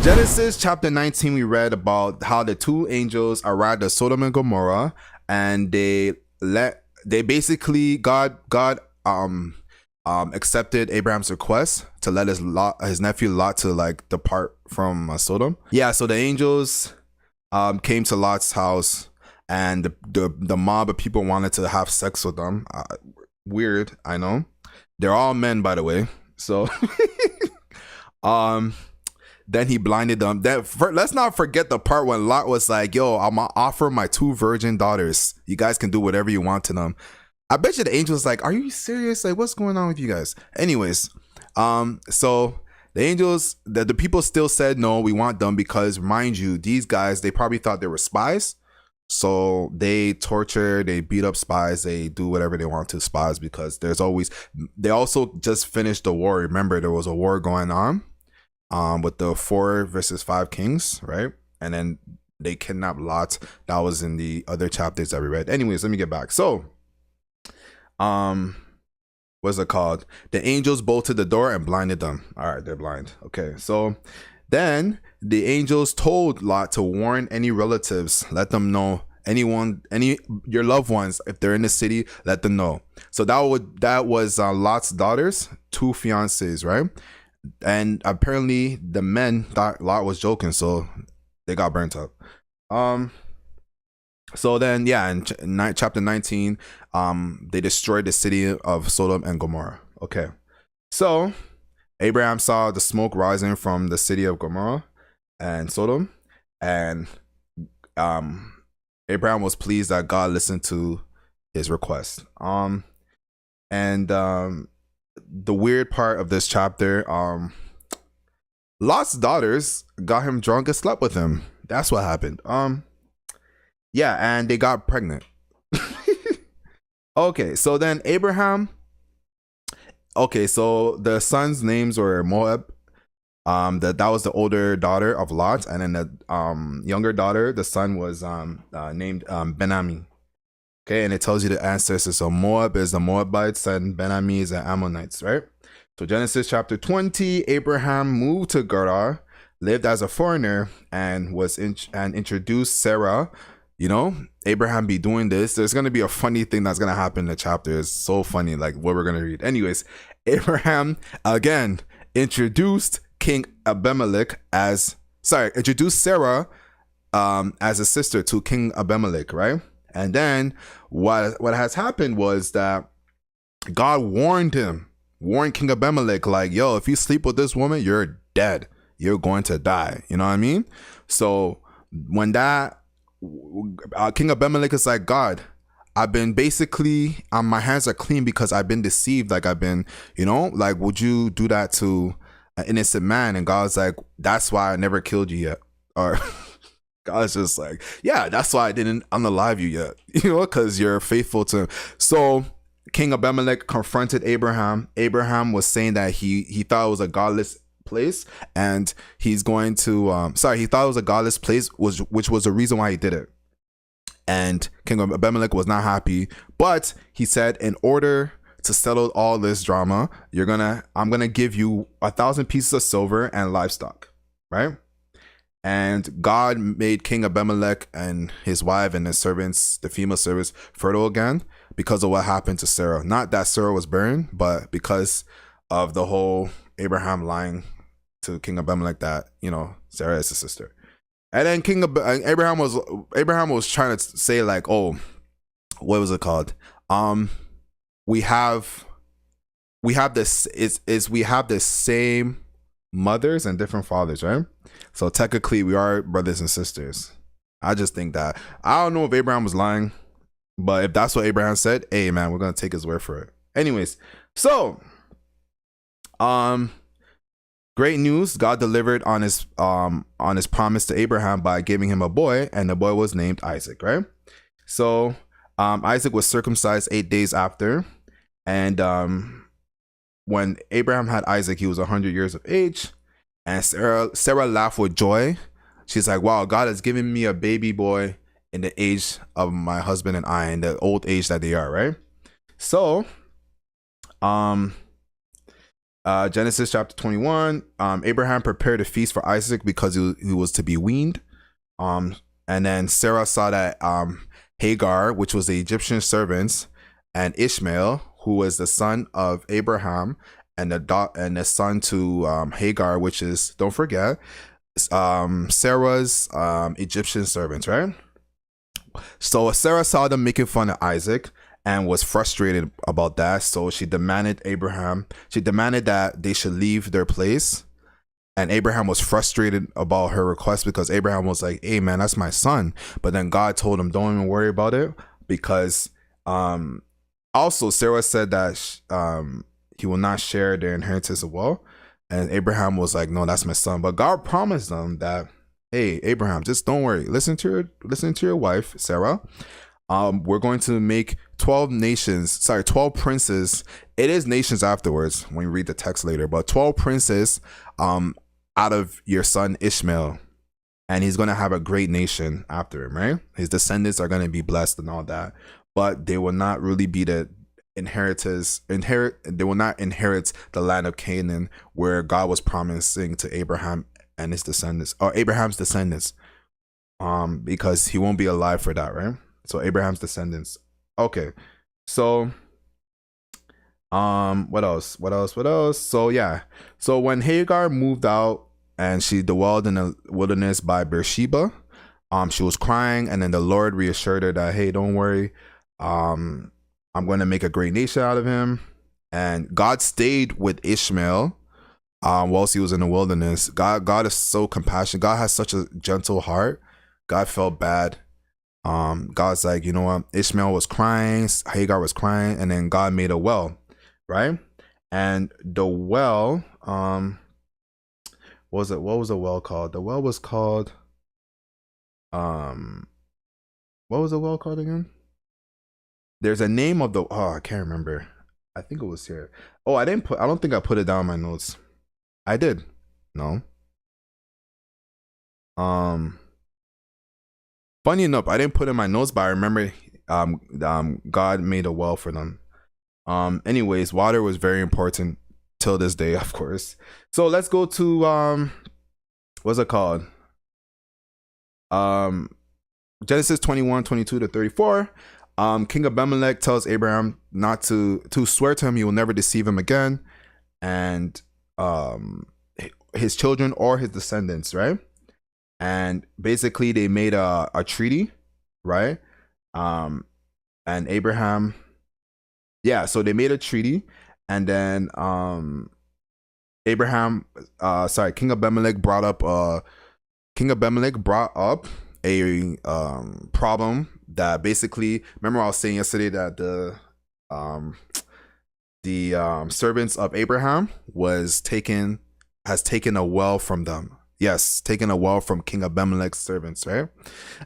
Genesis chapter 19, we read about how the two angels arrived at Sodom and Gomorrah, and they basically God accepted Abraham's request to let his nephew Lot to like depart from Sodom. Yeah, so the angels came to Lot's house, and the mob of people wanted to have sex with them. Weird, I know. They're all men, by the way. So then he blinded them. Let's not forget the part when Lot was like, yo, I'm gonna offer my two virgin daughters. You guys can do whatever you want to them. I bet you the angels like, are you serious? Like, what's going on with you guys? Anyways, so the angels, the people still said, no, we want them because, mind you, these guys, they probably thought they were spies. So they torture, they beat up spies, they do whatever they want to spies, because they also just finished the war. Remember, there was a war going on with the 4 versus 5 kings, right? And then they kidnapped Lot. That was in the other chapters that we read. Anyways, let me get back. So what's it called? The angels bolted the door and blinded them. All right, they're blind. Okay, so then the angels told Lot to warn any relatives, let them know, your loved ones, if they're in the city, let them know. So that was Lot's daughters, 2 fiancés, right? And apparently the men thought Lot was joking, so they got burnt up. So then, yeah, in chapter 19, they destroyed the city of Sodom and Gomorrah. Okay, so Abraham saw the smoke rising from the city of Gomorrah and Sodom, and Abraham was pleased that God listened to his request. The weird part of this chapter, Lot's daughters got him drunk and slept with him. That's what happened. Yeah, and they got pregnant. Okay, so then Abraham. Okay, so the sons' names were Moab. That was the older daughter of Lot, and then the younger daughter, the son was named Ben-Ami. Okay, and it tells you the ancestors. So Moab is the Moabites, and Ben-Ami is the Ammonites, right? So Genesis chapter 20, Abraham moved to Gerar, lived as a foreigner, and introduced Sarah. You know, Abraham be doing this. There's going to be a funny thing that's going to happen in the chapter. It's so funny, like what we're going to read. Anyways, Abraham, again, introduced introduced Sarah as a sister to King Abimelech, right? And then what has happened was that God warned King Abimelech, like, yo, if you sleep with this woman, you're dead. You're going to die. You know what I mean? So when that King Abimelech is like, God, I've been basically, my hands are clean because I've been deceived. Like I've been, like, would you do that to an innocent man? And God's like, that's why I never killed you yet. Or God's just like, yeah, that's why I didn't unalive you yet, because you're faithful to him. So King Abimelech confronted Abraham. Abraham was saying that he thought it was a godless place, and he's going to he thought it was a godless place, which was the reason why he did it. And King Abimelech was not happy, but he said, in order to settle all this drama, I'm gonna give you 1,000 pieces of silver and livestock, right? And God made King Abimelech and his wife and his servants, the female servants, fertile again because of what happened to Sarah. Not that Sarah was barren, but because of the whole Abraham lying to King Abimelech that, Sarah is his sister. And then Abraham was trying to say, like, oh, what was it called? We have the same mothers and different fathers, right? So technically we are brothers and sisters. I just think that, I don't know if Abraham was lying, but if that's what Abraham said, hey man, we're gonna take his word for it. Anyways, so great news, God delivered on his promise to Abraham by giving him a boy, and the boy was named Isaac, right? So Isaac was circumcised 8 days after, and when Abraham had Isaac, he was 100 years of age. And Sarah laughed with joy. She's like, wow, God has given me a baby boy in the age of my husband and I, in the old age that they are, right? So Genesis chapter 21. Abraham prepared a feast for Isaac because he was to be weaned. And then Sarah saw that Hagar, which was the Egyptian servants, and Ishmael, who was the son of Abraham, and the son to Hagar, which is, don't forget, Sarah's Egyptian servants, right? So Sarah saw them making fun of Isaac and was frustrated about that. So she demanded that they should leave their place. And Abraham was frustrated about her request because Abraham was like, hey man, that's my son. But then God told him, don't even worry about it, because also Sarah said that he will not share their inheritance as well. And Abraham was like, no, that's my son. But God promised them that, hey, Abraham, just don't worry. Listen to your wife, Sarah. We're going to make 12 princes. It is nations afterwards when you read the text later, but 12 princes out of your son Ishmael. And he's going to have a great nation after him, right? His descendants are going to be blessed and all that, but they will not really be the they will not inherit the land of Canaan where God was promising to Abraham and his descendants, or Abraham's descendants, because he won't be alive for that, right? So Abraham's descendants. Okay, so what else? So yeah, so when Hagar moved out and she dwelled in the wilderness by Beersheba, she was crying, and then the Lord reassured her that, hey, don't worry, I'm going to make a great nation out of him. And God stayed with Ishmael whilst he was in the wilderness. God is so compassionate. God has such a gentle heart. God felt bad. God's like, you know what? Ishmael was crying, Hagar was crying, and then God made a well, right? And the well, what was the well called? The well was called, what was the well called again? There's a name of the, I can't remember. I think it was here. Oh, I don't think I put it down in my notes. I did. No. Funny enough, I didn't put in my notes, but I remember God made a well for them. Anyways, water was very important till this day, of course. So let's go to what's it called? Genesis 21:22-34. King Abimelech tells Abraham not to swear to him he will never deceive him again, and his children or his descendants, right? And basically they made a treaty, right? And Abraham, yeah, so they made a treaty, and then King Abimelech brought up a problem that basically, remember I was saying yesterday that the servants of Abraham has taken a well from them. Yes, taken a well from King Abimelech's servants, right?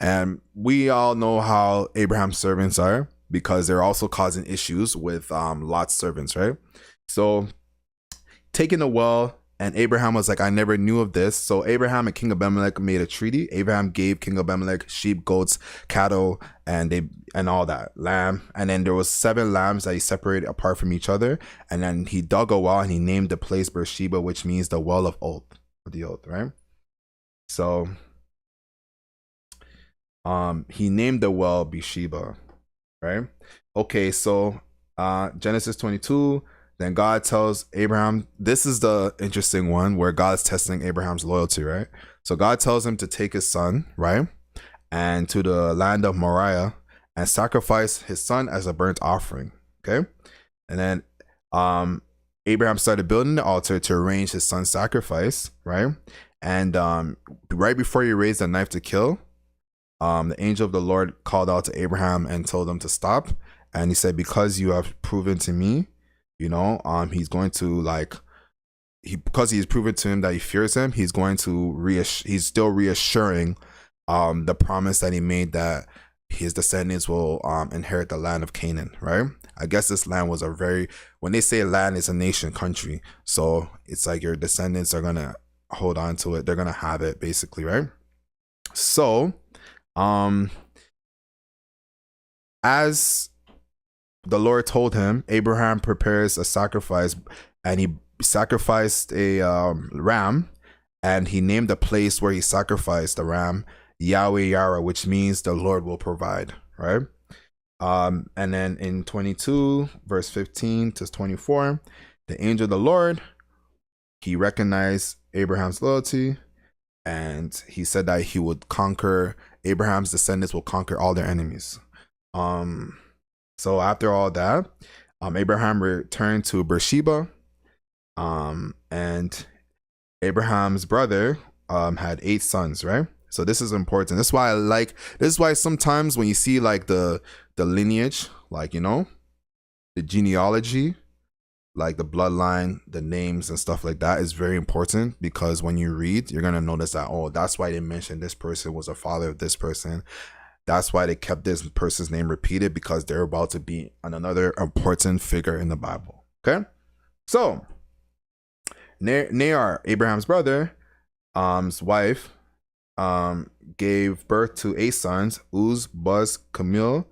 And we all know how Abraham's servants are, because they're also causing issues with Lot's servants, right? So taking a well, and Abraham was like, I never knew of this. So Abraham and King Abimelech made a treaty. Abraham gave King Abimelech sheep, goats, cattle, and all that, lamb. And then there was 7 lambs that he separated apart from each other. And then he dug a well and he named the place Beersheba, which means the well of oath, the oath, right? So he named the well Beersheba, right? Okay, so Genesis 22. Then God tells Abraham, this is the interesting one where God's testing Abraham's loyalty, right? So God tells him to take his son, right? And to the land of Moriah and sacrifice his son as a burnt offering, okay? And then Abraham started building the altar to arrange his son's sacrifice, right? And right before he raised a knife to kill, the angel of the Lord called out to Abraham and told him to stop. And he said, because you have proven to me, you know, he's going to because he's proven to him that he fears him, he's going to he's still reassuring the promise that he made that his descendants will inherit the land of Canaan, right? I guess this land was when they say land, it's a nation, country. So it's like your descendants are going to hold on to it. They're going to have it, basically, right? So as the Lord told him, Abraham prepares a sacrifice, and he sacrificed a ram, and he named the place where he sacrificed the ram Yahweh Yara, which means the Lord will provide, right? And then in 22 verse 15 to 24, the angel of the Lord, he recognized Abraham's loyalty, and he said that he would conquer, Abraham's descendants will conquer all their enemies. So after all that, Abraham returned to Beersheba, and Abraham's brother had 8 sons, right? So this is important. This is why sometimes when you see like the lineage, like, you know, the genealogy, like the bloodline, the names and stuff like that is very important, because when you read, you're going to notice that, oh, that's why they mentioned this person was a father of this person. That's why they kept this person's name repeated, because they're about to be another important figure in the Bible. Okay? So, Nahor, Abraham's brother, wife, gave birth to 8 sons, Uz, Buz, Camil,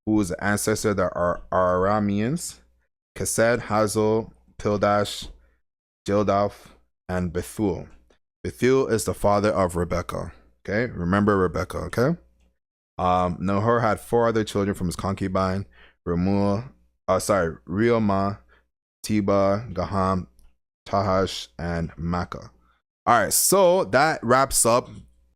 who was the ancestor of the Arameans, Kesed, Hazel, Pildash, Jildaf, and Bethuel. Bethuel is the father of Rebekah. Okay, remember Rebekah. Okay. Nahor had 4 other children from his concubine, Reumah, Tiba, Gaham, Tahash, and Makkah. All right, so that wraps up